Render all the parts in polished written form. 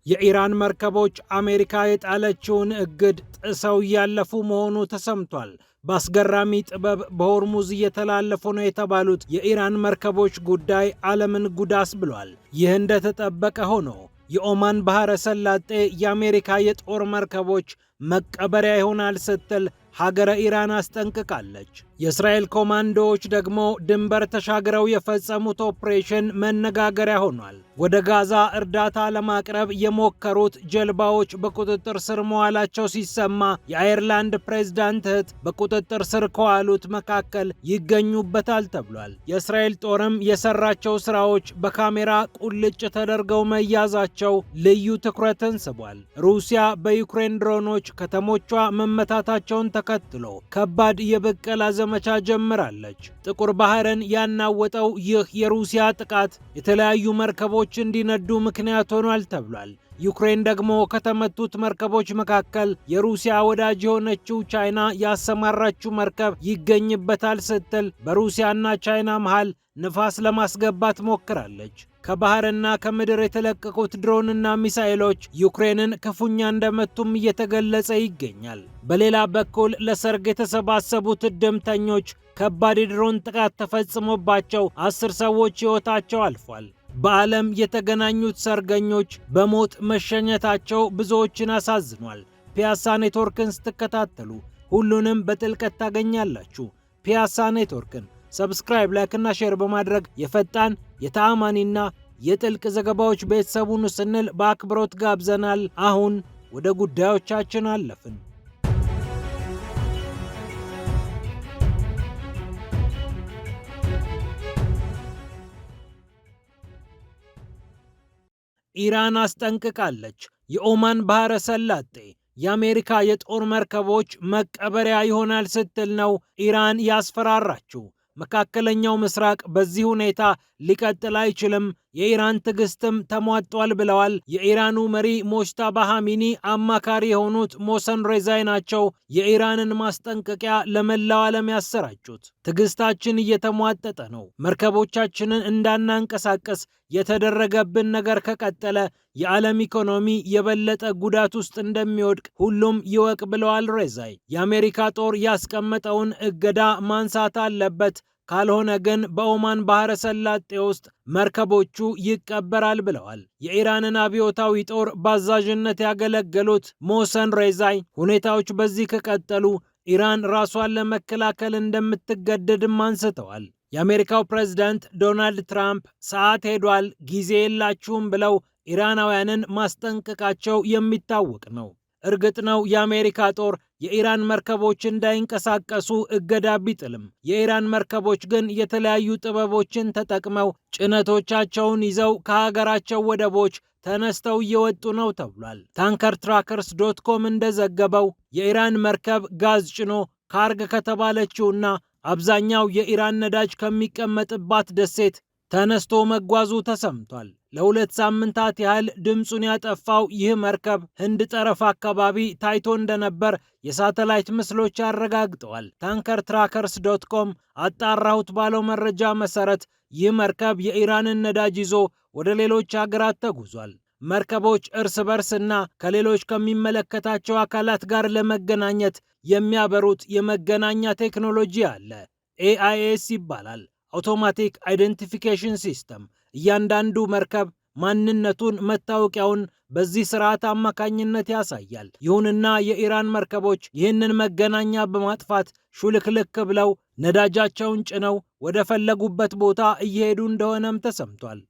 የኢራን መርከቦች አሜሪካ የጣለችውን እግድ ጥሰው እያለፉ መሆኑ ተሰምቷል። በአስገራሚ ጥበብ በሆርሙዝ እየተላለፉ ነው የተባሉት የኢራን መርከቦች ጉዳይ ዓለምን ጉዳስ ብሏል። ይህ እንደተጠበቀ ሆኖ የኦማን ባህረ ሰላጤ የአሜሪካ የጦር መርከቦች መቀበሪያ ይሆናል ስትል ሀገረ ኢራን አስጠንቅቃለች። የእስራኤል ኮማንዶዎች ደግሞ ድንበር ተሻግረው የፈጸሙት ኦፕሬሽን መነጋገሪያ ሆኗል። ወደ ጋዛ እርዳታ ለማቅረብ የሞከሩት ጀልባዎች በቁጥጥር ስር መዋላቸው ሲሰማ የአየርላንድ ፕሬዝዳንት እህት በቁጥጥር ስር ከዋሉት መካከል ይገኙበታል ተብሏል። የእስራኤል ጦርም የሰራቸው ስራዎች በካሜራ ቁልጭ ተደርገው መያዛቸው ልዩ ትኩረትን ስቧል። ሩሲያ በዩክሬን ድሮኖች ከተሞቿ መመታታቸውን ተከትሎ ከባድ የበቀላ ዘመቻ ጀምራለች። ጥቁር ባህርን ያናወጠው ይህ የሩሲያ ጥቃት የተለያዩ መርከቦች እንዲነዱ ምክንያት ሆኗል ተብሏል። ዩክሬን ደግሞ ከተመቱት መርከቦች መካከል የሩሲያ ወዳጅ የሆነችው ቻይና ያሰማራችው መርከብ ይገኝበታል ስትል በሩሲያና ቻይና መሃል ንፋስ ለማስገባት ሞክራለች። ከባህርና ከምድር የተለቀቁት ድሮንና ሚሳኤሎች ዩክሬንን ክፉኛ እንደመቱም እየተገለጸ ይገኛል። በሌላ በኩል ለሰርግ የተሰባሰቡት እድምተኞች ከባድ የድሮን ጥቃት ተፈጽሞባቸው 10 ሰዎች ሕይወታቸው አልፏል። በዓለም የተገናኙት ሰርገኞች በሞት መሸኘታቸው ብዙዎችን አሳዝኗል። ፒያሳ ኔትወርክን ስትከታተሉ ሁሉንም በጥልቀት ታገኛላችሁ። ፒያሳ ኔትወርክን ሰብስክራይብ፣ ላይክ እና ሼር በማድረግ የፈጣን የተአማኒና የጥልቅ ዘገባዎች ቤተሰቡን ስንል በአክብሮት ጋብዘናል። አሁን ወደ ጉዳዮቻችን አለፍን። ኢራን አስጠንቅቃለች። የኦማን ባህረ ሰላጤ የአሜሪካ የጦር መርከቦች መቀበሪያ ይሆናል ስትል ነው ኢራን ያስፈራራችው። መካከለኛው ምስራቅ በዚህ ሁኔታ ሊቀጥል አይችልም፣ የኢራን ትዕግስትም ተሟጧል ብለዋል የኢራኑ መሪ ሞጅታባ ኻሜኒ አማካሪ የሆኑት ሞሰን ሬዛይ ናቸው። የኢራንን ማስጠንቀቂያ ለመላው ዓለም ያሰራጩት ትዕግስታችን እየተሟጠጠ ነው፣ መርከቦቻችንን እንዳናንቀሳቀስ የተደረገብን ነገር ከቀጠለ የዓለም ኢኮኖሚ የበለጠ ጉዳት ውስጥ እንደሚወድቅ ሁሉም ይወቅ ብለዋል ሬዛይ። የአሜሪካ ጦር ያስቀመጠውን እገዳ ማንሳት አለበት፣ ካልሆነ ግን በኦማን ባህረ ሰላጤ ውስጥ መርከቦቹ ይቀበራል ብለዋል። የኢራንን አብዮታዊ ጦር በአዛዥነት ያገለገሉት ሞሰን ሬዛይ ሁኔታዎች በዚህ ከቀጠሉ ኢራን ራሷን ለመከላከል እንደምትገደድም አንስተዋል። የአሜሪካው ፕሬዝዳንት ዶናልድ ትራምፕ ሰዓት ሄዷል፣ ጊዜ የላችሁም ብለው ኢራናውያንን ማስጠንቀቃቸው የሚታወቅ ነው። እርግጥ ነው የአሜሪካ ጦር የኢራን መርከቦች እንዳይንቀሳቀሱ እገዳ ቢጥልም የኢራን መርከቦች ግን የተለያዩ ጥበቦችን ተጠቅመው ጭነቶቻቸውን ይዘው ከሀገራቸው ወደቦች ተነስተው እየወጡ ነው ተብሏል። ታንከር ትራከርስ .com እንደዘገበው የኢራን መርከብ ጋዝ ጭኖ ካርግ ከተባለችውና አብዛኛው የኢራን ነዳጅ ከሚቀመጥባት ደሴት ተነስቶ መጓዙ ተሰምቷል። ለ2 ሳምንታት ያህል ድምፁን ያጠፋው ይህ መርከብ ህንድ ጠረፍ አካባቢ ታይቶ እንደነበር የሳተላይት ምስሎች አረጋግጠዋል። ታንከር ትራከርስ .com አጣራሁት ባለው መረጃ መሰረት ይህ መርከብ የኢራንን ነዳጅ ይዞ ወደ ሌሎች ሀገራት ተጉዟል። መርከቦች እርስ በርስና ከሌሎች ከሚመለከታቸው አካላት ጋር ለመገናኘት የሚያበሩት የመገናኛ ቴክኖሎጂ አለ። AIS ይባላል። አውቶማቲክ አይደንቲፊኬሽን ሲስተም። እያንዳንዱ መርከብ ማንነቱን፣ መታወቂያውን በዚህ ስርዓት አማካኝነት ያሳያል። ይሁንና የኢራን መርከቦች ይህንን መገናኛ በማጥፋት ሹልክልክ ብለው ነዳጃቸውን ጭነው ወደ ፈለጉበት ቦታ እየሄዱ እንደሆነም ተሰምቷል።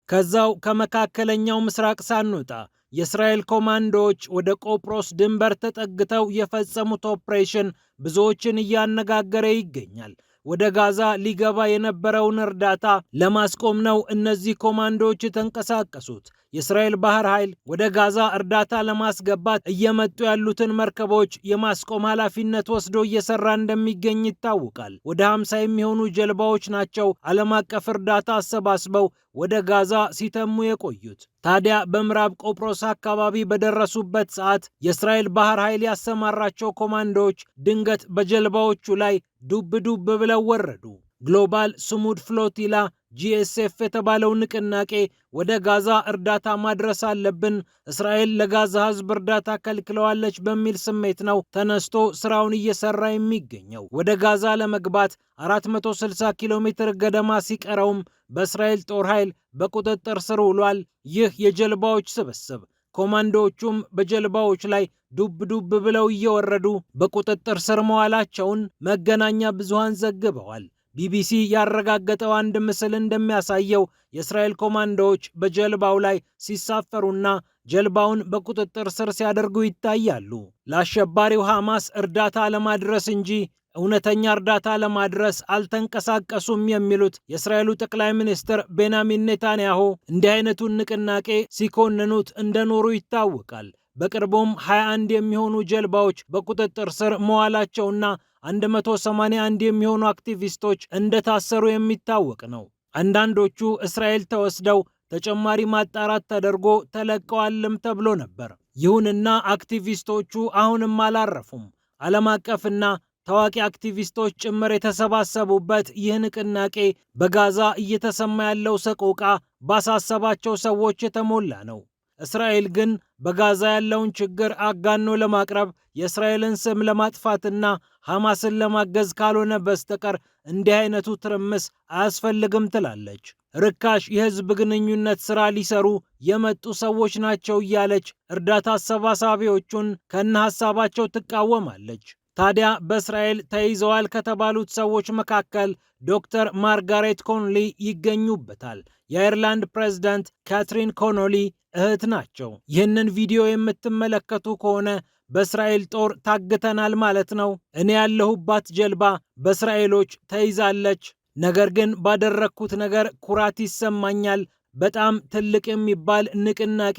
ከዛው ከመካከለኛው ምስራቅ ሳንወጣ የእስራኤል ኮማንዶዎች ወደ ቆጵሮስ ድንበር ተጠግተው የፈጸሙት ኦፕሬሽን ብዙዎችን እያነጋገረ ይገኛል። ወደ ጋዛ ሊገባ የነበረውን እርዳታ ለማስቆም ነው እነዚህ ኮማንዶዎች የተንቀሳቀሱት። የእስራኤል ባህር ኃይል ወደ ጋዛ እርዳታ ለማስገባት እየመጡ ያሉትን መርከቦች የማስቆም ኃላፊነት ወስዶ እየሰራ እንደሚገኝ ይታወቃል። ወደ 50 የሚሆኑ ጀልባዎች ናቸው ዓለም አቀፍ እርዳታ አሰባስበው ወደ ጋዛ ሲተሙ የቆዩት። ታዲያ በምዕራብ ቆጵሮስ አካባቢ በደረሱበት ሰዓት የእስራኤል ባህር ኃይል ያሰማራቸው ኮማንዶዎች ድንገት በጀልባዎቹ ላይ ዱብ ዱብ ብለው ወረዱ። ግሎባል ስሙድ ፍሎቲላ GSF የተባለው ንቅናቄ ወደ ጋዛ እርዳታ ማድረስ አለብን፣ እስራኤል ለጋዛ ሕዝብ እርዳታ ከልክለዋለች በሚል ስሜት ነው ተነስቶ ስራውን እየሰራ የሚገኘው። ወደ ጋዛ ለመግባት 460 ኪሎ ሜትር ገደማ ሲቀረውም በእስራኤል ጦር ኃይል በቁጥጥር ስር ውሏል። ይህ የጀልባዎች ስብስብ ኮማንዶዎቹም በጀልባዎች ላይ ዱብ ዱብ ብለው እየወረዱ በቁጥጥር ስር መዋላቸውን መገናኛ ብዙሃን ዘግበዋል። ቢቢሲ ያረጋገጠው አንድ ምስል እንደሚያሳየው የእስራኤል ኮማንዶዎች በጀልባው ላይ ሲሳፈሩና ጀልባውን በቁጥጥር ስር ሲያደርጉ ይታያሉ። ለአሸባሪው ሐማስ እርዳታ ለማድረስ እንጂ እውነተኛ እርዳታ ለማድረስ አልተንቀሳቀሱም የሚሉት የእስራኤሉ ጠቅላይ ሚኒስትር ቤንያሚን ኔታንያሁ እንዲህ አይነቱን ንቅናቄ ሲኮንኑት እንደኖሩ ይታወቃል። በቅርቡም 21 የሚሆኑ ጀልባዎች በቁጥጥር ስር መዋላቸውና 181 የሚሆኑ አክቲቪስቶች እንደታሰሩ የሚታወቅ ነው። አንዳንዶቹ እስራኤል ተወስደው ተጨማሪ ማጣራት ተደርጎ ተለቀዋልም ተብሎ ነበር። ይሁንና አክቲቪስቶቹ አሁንም አላረፉም። ዓለም አቀፍና ታዋቂ አክቲቪስቶች ጭምር የተሰባሰቡበት ይህ ንቅናቄ በጋዛ እየተሰማ ያለው ሰቆቃ ባሳሰባቸው ሰዎች የተሞላ ነው። እስራኤል ግን በጋዛ ያለውን ችግር አጋኖ ለማቅረብ የእስራኤልን ስም ለማጥፋትና ሐማስን ለማገዝ ካልሆነ በስተቀር እንዲህ አይነቱ ትርምስ አያስፈልግም ትላለች። ርካሽ የህዝብ ግንኙነት ሥራ ሊሰሩ የመጡ ሰዎች ናቸው እያለች እርዳታ አሰባሳቢዎቹን ከነ ሐሳባቸው ትቃወማለች። ታዲያ በእስራኤል ተይዘዋል ከተባሉት ሰዎች መካከል ዶክተር ማርጋሬት ኮኖሊ ይገኙበታል። የአየርላንድ ፕሬዝዳንት ካትሪን ኮኖሊ እህት ናቸው። ይህንን ቪዲዮ የምትመለከቱ ከሆነ በእስራኤል ጦር ታግተናል ማለት ነው። እኔ ያለሁባት ጀልባ በእስራኤሎች ተይዛለች። ነገር ግን ባደረግኩት ነገር ኩራት ይሰማኛል። በጣም ትልቅ የሚባል ንቅናቄ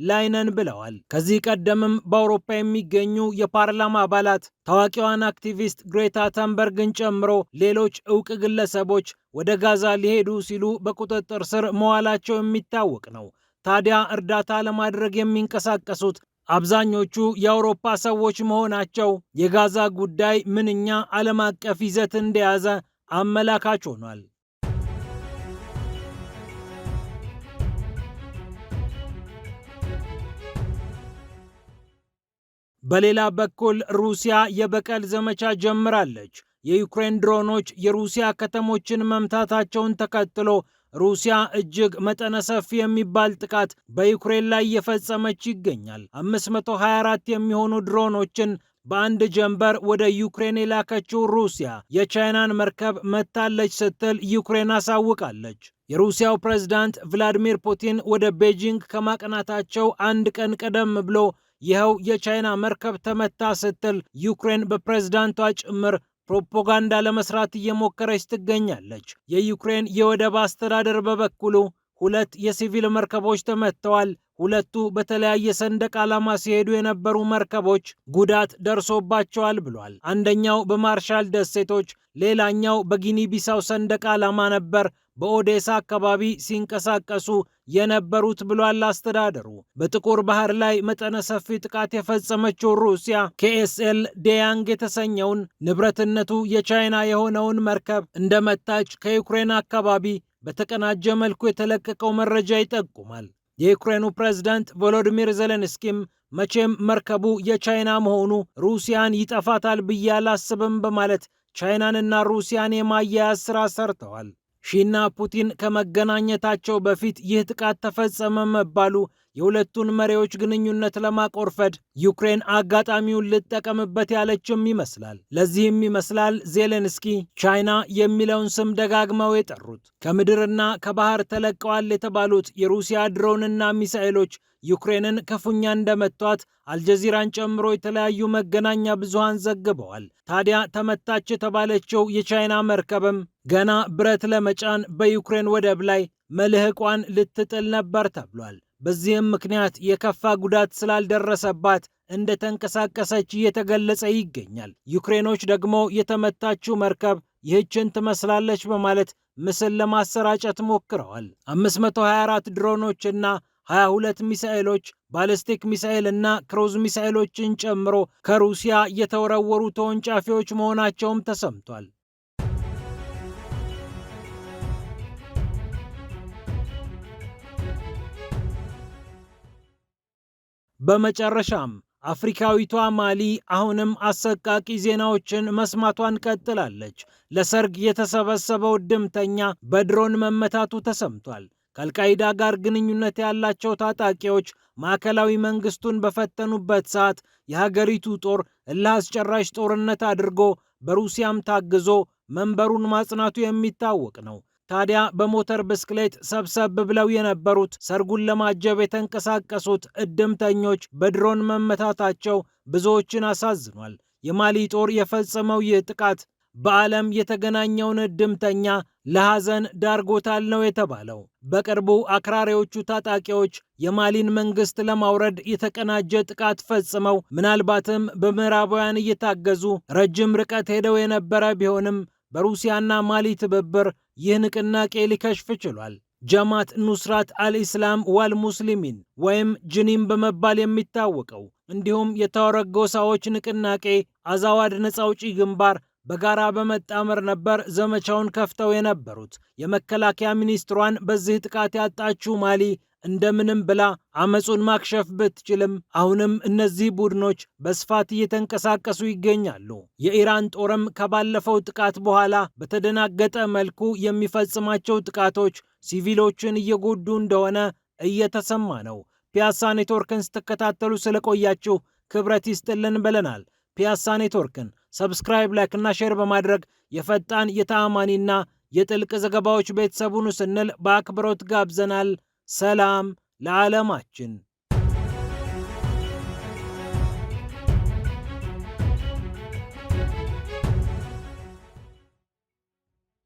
ላይ ነን ብለዋል። ከዚህ ቀደምም በአውሮፓ የሚገኙ የፓርላማ አባላት ታዋቂዋን አክቲቪስት ግሬታ ተንበርግን ጨምሮ ሌሎች ዕውቅ ግለሰቦች ወደ ጋዛ ሊሄዱ ሲሉ በቁጥጥር ስር መዋላቸው የሚታወቅ ነው። ታዲያ እርዳታ ለማድረግ የሚንቀሳቀሱት አብዛኞቹ የአውሮፓ ሰዎች መሆናቸው የጋዛ ጉዳይ ምንኛ ዓለም አቀፍ ይዘት እንደያዘ አመላካች ሆኗል። በሌላ በኩል ሩሲያ የበቀል ዘመቻ ጀምራለች። የዩክሬን ድሮኖች የሩሲያ ከተሞችን መምታታቸውን ተከትሎ ሩሲያ እጅግ መጠነ ሰፊ የሚባል ጥቃት በዩክሬን ላይ እየፈጸመች ይገኛል። 524 የሚሆኑ ድሮኖችን በአንድ ጀንበር ወደ ዩክሬን የላከችው ሩሲያ የቻይናን መርከብ መታለች ስትል ዩክሬን አሳውቃለች። የሩሲያው ፕሬዝዳንት ቭላዲሚር ፑቲን ወደ ቤጂንግ ከማቅናታቸው አንድ ቀን ቀደም ብሎ ይኸው የቻይና መርከብ ተመታ ስትል ዩክሬን በፕሬዝዳንቷ ጭምር ፕሮፓጋንዳ ለመስራት እየሞከረች ትገኛለች። የዩክሬን የወደብ አስተዳደር በበኩሉ 2 የሲቪል መርከቦች ተመተዋል። ሁለቱ በተለያየ ሰንደቅ ዓላማ ሲሄዱ የነበሩ መርከቦች ጉዳት ደርሶባቸዋል ብሏል። አንደኛው በማርሻል ደሴቶች፣ ሌላኛው በጊኒ ቢሳው ሰንደቅ ዓላማ ነበር በኦዴሳ አካባቢ ሲንቀሳቀሱ የነበሩት ብሏል አስተዳደሩ። በጥቁር ባህር ላይ መጠነ ሰፊ ጥቃት የፈጸመችው ሩሲያ KSL ዴያንግ የተሰኘውን ንብረትነቱ የቻይና የሆነውን መርከብ እንደመታች ከዩክሬን አካባቢ በተቀናጀ መልኩ የተለቀቀው መረጃ ይጠቁማል። የዩክሬኑ ፕሬዝዳንት ቮሎዲሚር ዜሌንስኪም መቼም መርከቡ የቻይና መሆኑ ሩሲያን ይጠፋታል ብዬ አላስብም በማለት ቻይናንና ሩሲያን የማያያዝ ሥራ ሰርተዋል። ሺና ፑቲን ከመገናኘታቸው በፊት ይህ ጥቃት ተፈጸመ መባሉ የሁለቱን መሪዎች ግንኙነት ለማቆርፈድ ዩክሬን አጋጣሚውን ልጠቀምበት ያለችም ይመስላል። ለዚህም ይመስላል ዜሌንስኪ ቻይና የሚለውን ስም ደጋግመው የጠሩት። ከምድርና ከባህር ተለቀዋል የተባሉት የሩሲያ ድሮንና ሚሳኤሎች ዩክሬንን ክፉኛ እንደመቷት አልጀዚራን ጨምሮ የተለያዩ መገናኛ ብዙሃን ዘግበዋል። ታዲያ ተመታች የተባለችው የቻይና መርከብም ገና ብረት ለመጫን በዩክሬን ወደብ ላይ መልህቋን ልትጥል ነበር ተብሏል። በዚህም ምክንያት የከፋ ጉዳት ስላልደረሰባት እንደተንቀሳቀሰች እየተገለጸ ይገኛል። ዩክሬኖች ደግሞ የተመታችው መርከብ ይህችን ትመስላለች በማለት ምስል ለማሰራጨት ሞክረዋል። 524 ድሮኖችና 22 ሚሳኤሎች፣ ባሊስቲክ ሚሳኤል እና ክሩዝ ሚሳኤሎችን ጨምሮ ከሩሲያ የተወረወሩ ተወንጫፊዎች መሆናቸውም ተሰምቷል። በመጨረሻም አፍሪካዊቷ ማሊ አሁንም አሰቃቂ ዜናዎችን መስማቷን ቀጥላለች። ለሰርግ የተሰበሰበው እድምተኛ በድሮን መመታቱ ተሰምቷል። ከአልቃይዳ ጋር ግንኙነት ያላቸው ታጣቂዎች ማዕከላዊ መንግስቱን በፈተኑበት ሰዓት የሀገሪቱ ጦር እልህ አስጨራሽ ጦርነት አድርጎ በሩሲያም ታግዞ መንበሩን ማጽናቱ የሚታወቅ ነው። ታዲያ በሞተር ብስክሌት ሰብሰብ ብለው የነበሩት ሰርጉን ለማጀብ የተንቀሳቀሱት እድምተኞች በድሮን መመታታቸው ብዙዎችን አሳዝኗል። የማሊ ጦር የፈጸመው ይህ ጥቃት በዓለም የተገናኘውን እድምተኛ ለሐዘን ዳርጎታል ነው የተባለው። በቅርቡ አክራሪዎቹ ታጣቂዎች የማሊን መንግስት ለማውረድ የተቀናጀ ጥቃት ፈጽመው ምናልባትም በምዕራባውያን እየታገዙ ረጅም ርቀት ሄደው የነበረ ቢሆንም በሩሲያና ማሊ ትብብር ይህ ንቅናቄ ሊከሽፍ ችሏል። ጀማት ኑስራት አልኢስላም ዋል ሙስሊሚን ወይም ጅኒም በመባል የሚታወቀው እንዲሁም የተዋረግ ጎሳዎች ንቅናቄ አዛዋድ ነፃ አውጪ ግንባር በጋራ በመጣመር ነበር ዘመቻውን ከፍተው የነበሩት። የመከላከያ ሚኒስትሯን በዚህ ጥቃት ያጣችው ማሊ እንደምንም ብላ አመጹን ማክሸፍ ብትችልም አሁንም እነዚህ ቡድኖች በስፋት እየተንቀሳቀሱ ይገኛሉ። የኢራን ጦርም ከባለፈው ጥቃት በኋላ በተደናገጠ መልኩ የሚፈጽማቸው ጥቃቶች ሲቪሎችን እየጎዱ እንደሆነ እየተሰማ ነው። ፒያሳ ኔትወርክን ስትከታተሉ ስለቆያችሁ ክብረት ይስጥልን ብለናል። ፒያሳ ኔትወርክን ሰብስክራይብ፣ ላይክ እና ሼር በማድረግ የፈጣን የተአማኒና የጥልቅ ዘገባዎች ቤተሰቡን ስንል በአክብሮት ጋብዘናል። ሰላም ለዓለማችን።